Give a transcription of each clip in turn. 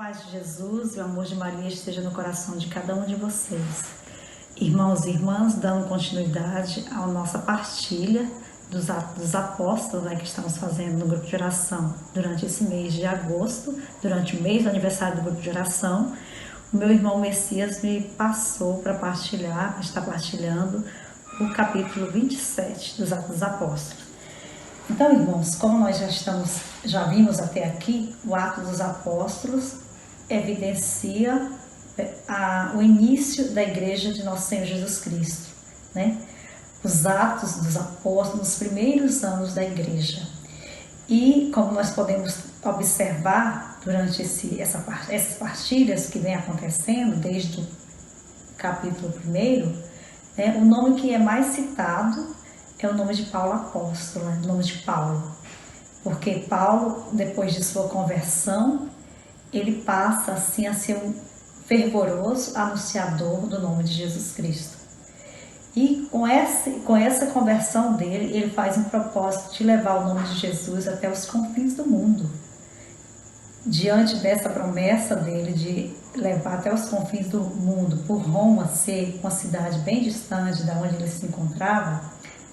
Paz de Jesus e o amor de Maria esteja no coração de cada um de vocês. Irmãos e irmãs, dando continuidade à nossa partilha dos Atos dos Apóstolos, que estamos fazendo no grupo de oração durante esse mês de agosto, durante o mês do aniversário do grupo de oração, o meu irmão Messias me passou para estar partilhando o capítulo 27 dos Atos dos Apóstolos. Então, irmãos, como nós já vimos até aqui, o Atos dos Apóstolos evidencia o início da Igreja de Nosso Senhor Jesus Cristo, né? Os Atos dos Apóstolos nos primeiros anos da Igreja. E como nós podemos observar durante essas partilhas que vem acontecendo desde o capítulo 1, né, o nome que é mais citado é o nome de Paulo apóstolo, o nome de Paulo. Porque Paulo, depois de sua conversão, ele passa assim a ser um fervoroso anunciador do nome de Jesus Cristo. E com essa conversão dele, ele faz um propósito de levar o nome de Jesus até os confins do mundo. Diante dessa promessa dele de levar até os confins do mundo, por Roma ser uma cidade bem distante da onde ele se encontrava,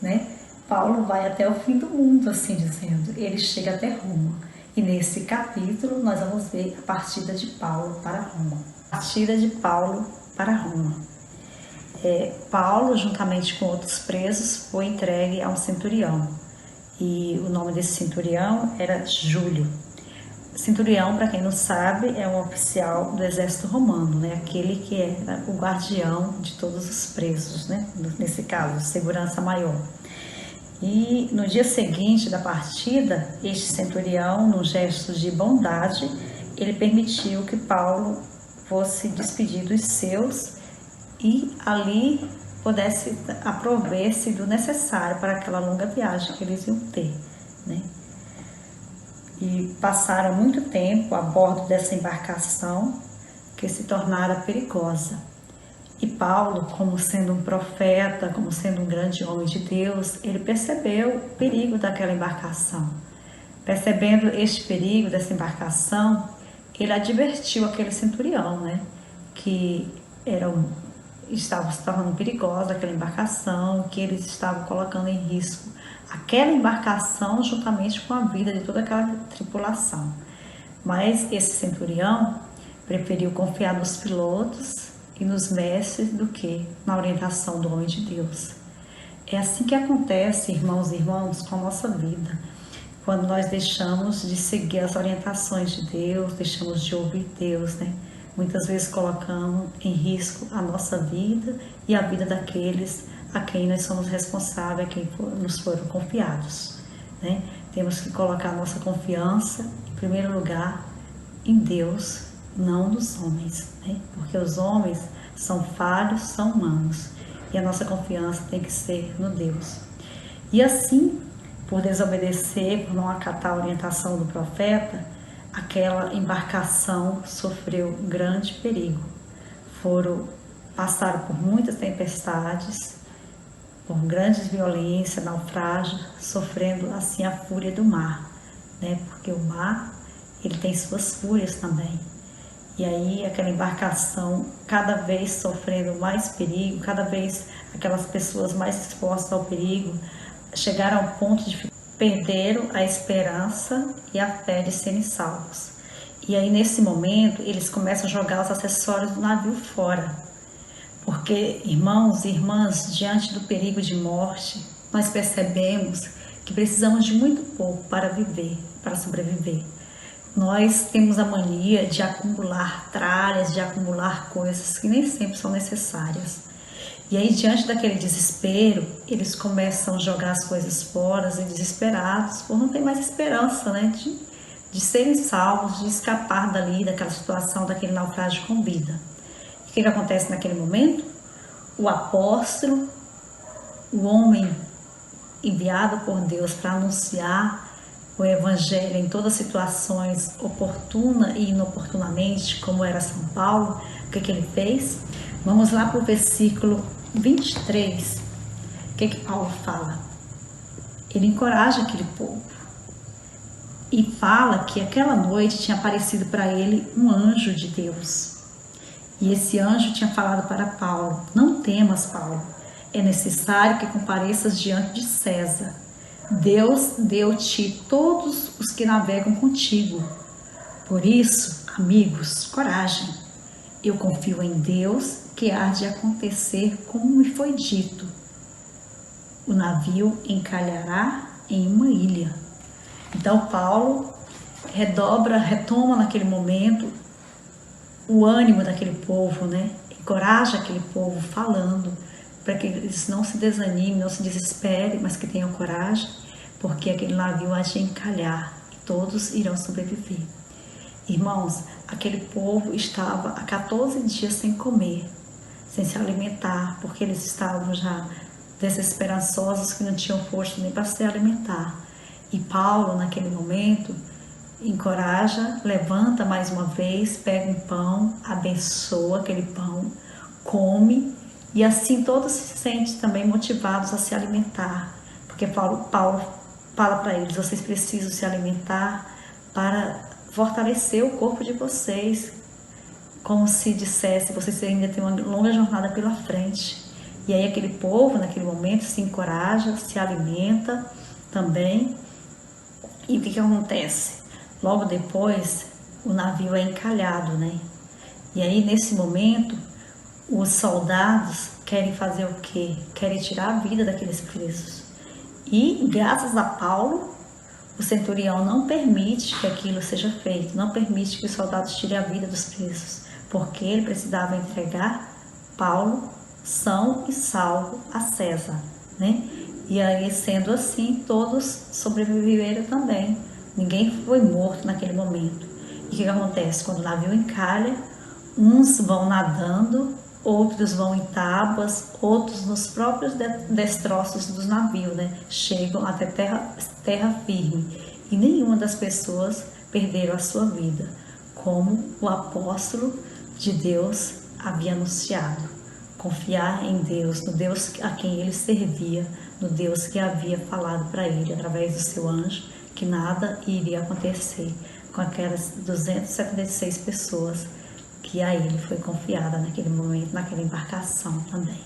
né? Paulo vai até o fim do mundo, assim dizendo. Ele chega até Roma. E nesse capítulo nós vamos ver a partida de Paulo para Roma. Partida de Paulo para Roma. Paulo, juntamente com outros presos, foi entregue a um centurião. E o nome desse centurião era Júlio. Centurião, para quem não sabe, é um oficial do exército romano, né? Aquele que era o guardião de todos os presos, né? Nesse caso, segurança maior. E no dia seguinte da partida, este centurião, num gesto de bondade, ele permitiu que Paulo fosse despedido dos seus e ali pudesse aprover-se do necessário para aquela longa viagem que eles iam ter, né? E passaram muito tempo a bordo dessa embarcação que se tornara perigosa. E Paulo, como sendo um profeta, como sendo um grande homem de Deus, ele percebeu o perigo daquela embarcação. Percebendo este perigo dessa embarcação, ele advertiu aquele centurião, né, que estava se tornando perigosa aquela embarcação, que eles estavam colocando em risco aquela embarcação juntamente com a vida de toda aquela tripulação. Mas esse centurião preferiu confiar nos pilotos e nos mestres do que na orientação do homem de Deus. É assim que acontece, irmãos e irmãs, com a nossa vida. Quando nós deixamos de seguir as orientações de Deus, deixamos de ouvir Deus, né? Muitas vezes colocamos em risco a nossa vida e a vida daqueles a quem nós somos responsáveis, a quem nos foram confiados, né? Temos que colocar a nossa confiança, em primeiro lugar, em Deus, não nos homens, né? Porque os homens são falhos, são humanos, e a nossa confiança tem que ser no Deus. E assim, por desobedecer, por não acatar a orientação do profeta, aquela embarcação sofreu grande perigo. Passaram por muitas tempestades, por grandes violências, naufrágios, sofrendo assim a fúria do mar, né? Porque o mar, ele tem suas fúrias também. E aí aquela embarcação cada vez sofrendo mais perigo, cada vez aquelas pessoas mais expostas ao perigo, chegaram ao ponto de perderam a esperança e a fé de serem salvos. E aí nesse momento eles começam a jogar os acessórios do navio fora. Porque, irmãos e irmãs, diante do perigo de morte, nós percebemos que precisamos de muito pouco para viver, para sobreviver. Nós temos a mania de acumular tralhas, de acumular coisas que nem sempre são necessárias. E aí, diante daquele desespero, eles começam a jogar as coisas fora, e desesperados, por não ter mais esperança, né, de serem salvos, de escapar dali, daquela situação, daquele naufrágio com vida. O que acontece naquele momento? O apóstolo, o homem enviado por Deus para anunciar o Evangelho em todas as situações, oportuna e inoportunamente, como era São Paulo, o que ele fez? Vamos lá para o versículo 23. O que Paulo fala? Ele encoraja aquele povo. e fala que aquela noite tinha aparecido para ele um anjo de Deus. E esse anjo tinha falado para Paulo: não temas, Paulo, é necessário que compareças diante de César. Deus deu-te todos os que navegam contigo. Por isso, amigos, coragem. Eu confio em Deus que há de acontecer como me foi dito. O navio encalhará em uma ilha. Então Paulo retoma naquele momento o ânimo daquele povo, né? Encoraja aquele povo falando para que eles não se desanimem, não se desesperem, mas que tenham coragem, porque aquele navio há de encalhar e todos irão sobreviver. Irmãos, aquele povo estava há 14 dias sem comer, sem se alimentar, porque eles estavam já desesperançosos, que não tinham força nem para se alimentar. E Paulo, naquele momento, encoraja, levanta mais uma vez, pega um pão, abençoa aquele pão, come, e assim todos se sentem também motivados a se alimentar, porque Paulo fala para eles: vocês precisam se alimentar para fortalecer o corpo de vocês, como se dissesse, vocês ainda têm uma longa jornada pela frente. E aí aquele povo, naquele momento, se encoraja, se alimenta também. E o que acontece? Logo depois, o navio é encalhado, né? E aí, nesse momento, os soldados querem fazer o quê? Querem tirar a vida daqueles presos. E, graças a Paulo, o centurião não permite que aquilo seja feito, não permite que os soldados tirem a vida dos presos, porque ele precisava entregar Paulo são e salvo a César, né? E aí, sendo assim, todos sobreviveram também. Ninguém foi morto naquele momento. E o que acontece? Quando o navio encalha, uns vão nadando, outros vão em tábuas, outros nos próprios destroços dos navios, né? Chegam até terra firme. E nenhuma das pessoas perderam a sua vida, como o apóstolo de Deus havia anunciado. Confiar em Deus, no Deus a quem ele servia, no Deus que havia falado para ele através do seu anjo, que nada iria acontecer com aquelas 276 pessoas que a ele foi confiada naquele momento, naquela embarcação também.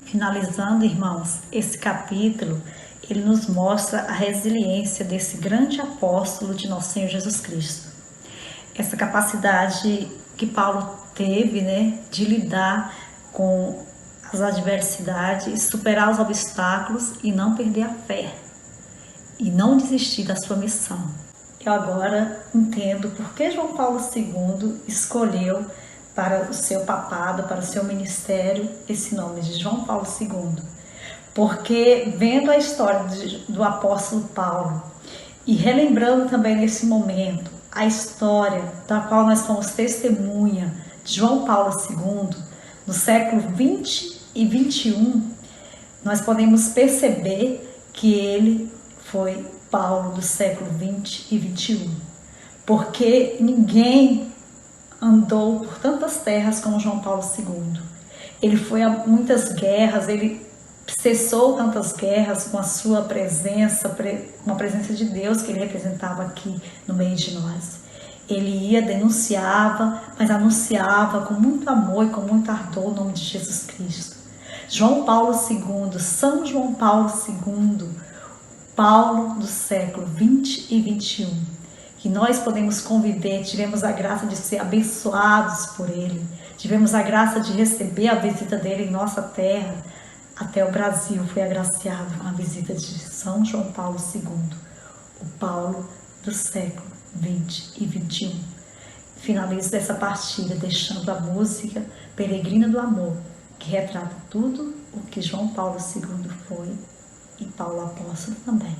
Finalizando, irmãos, esse capítulo, ele nos mostra a resiliência desse grande apóstolo de nosso Senhor Jesus Cristo. Essa capacidade que Paulo teve, né, de lidar com as adversidades, superar os obstáculos e não perder a fé e não desistir da sua missão. Eu agora entendo por que João Paulo II escolheu para o seu papado, para o seu ministério, esse nome de João Paulo II. Porque vendo a história do apóstolo Paulo e relembrando também nesse momento a história da qual nós fomos testemunha de João Paulo II, no século 20 e 21, nós podemos perceber que ele foi Paulo do século 20 e 21, porque ninguém andou por tantas terras como João Paulo II. Ele foi a muitas guerras, ele cessou tantas guerras com a sua presença, com a presença de Deus que ele representava aqui no meio de nós. Ele ia, denunciava, mas anunciava com muito amor e com muito ardor o nome de Jesus Cristo. João Paulo II, São João Paulo II, Paulo do século 20 e 21, que nós podemos conviver, tivemos a graça de ser abençoados por ele, tivemos a graça de receber a visita dele em nossa terra. Até o Brasil foi agraciado com a visita de São João Paulo II, o Paulo do século 20 e 21. Finalizo essa partilha deixando a música Peregrina do Amor, que retrata tudo o que João Paulo II foi e Paulo Apóstolo também.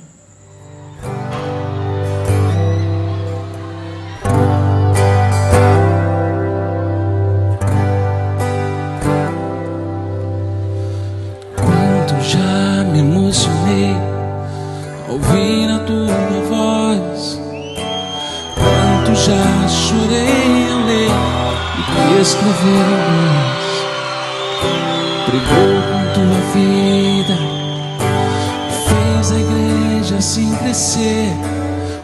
Quanto já me emocionei ao ouvir a tua voz, quanto já chorei ao ler e escrever em voz. Pregou com tua vida, fez a igreja assim crescer.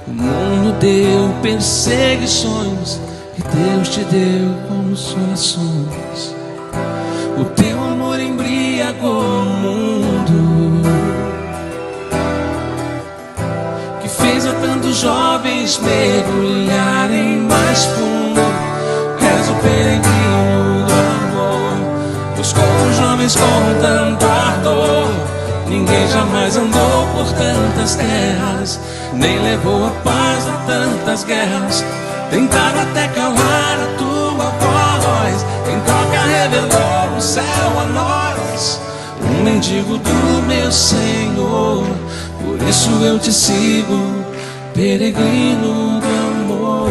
O mundo deu perseguições e Deus te deu consolações. O teu amor embriagou o mundo, que fez a tantos jovens mergulharem mais fundo. És o peregrino do amor, buscou os jovens com tanto ardor. Ninguém jamais andou por tantas terras, nem levou a paz a tantas guerras. Tentaram até calar a tua voz, em troca revelou o céu a nós. Um mendigo do meu Senhor, por isso eu te sigo, peregrino do amor.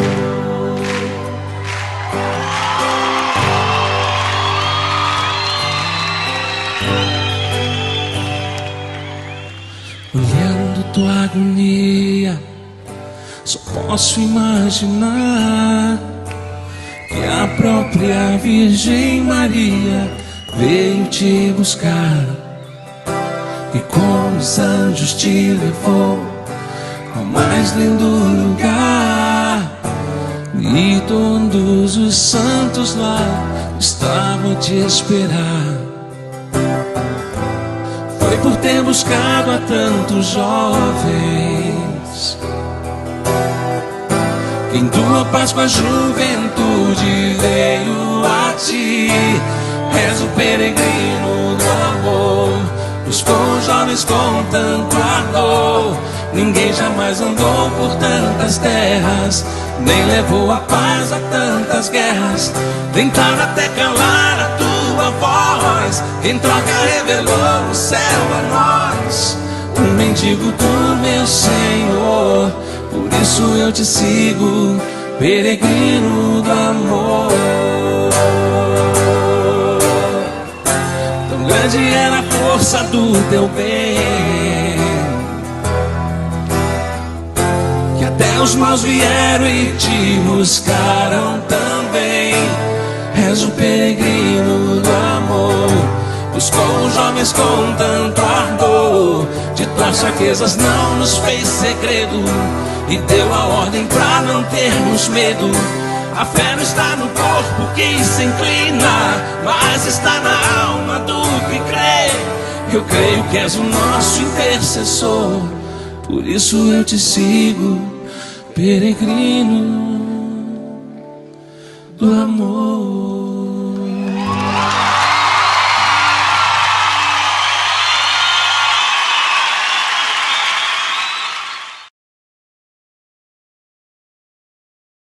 Olhando tua agonia, só posso imaginar que a própria Virgem Maria veio te buscar, e com os anjos te levou ao mais lindo lugar, e todos os santos lá estavam a te esperar. Foi por ter buscado a tantos jovens que em tua Páscoa a juventude veio a ti. És o peregrino do amor, buscou os jovens com tanto ardor. Ninguém jamais andou por tantas terras, nem levou a paz a tantas guerras. Tentaram até calar a tua voz, em troca revelou o céu a nós. Um mendigo do meu Senhor, por isso eu te sigo, peregrino do amor. Tão grande era a força do teu bem, que até os maus vieram e te buscaram também. És o peregrino do amor, buscou os jovens com tanto ardor. De tuas fraquezas não nos fez segredo, e deu a ordem pra não termos medo. A fé não está no corpo que se inclina, mas está na alma do que crê. Eu creio que és o nosso intercessor, por isso eu te sigo, peregrino do amor.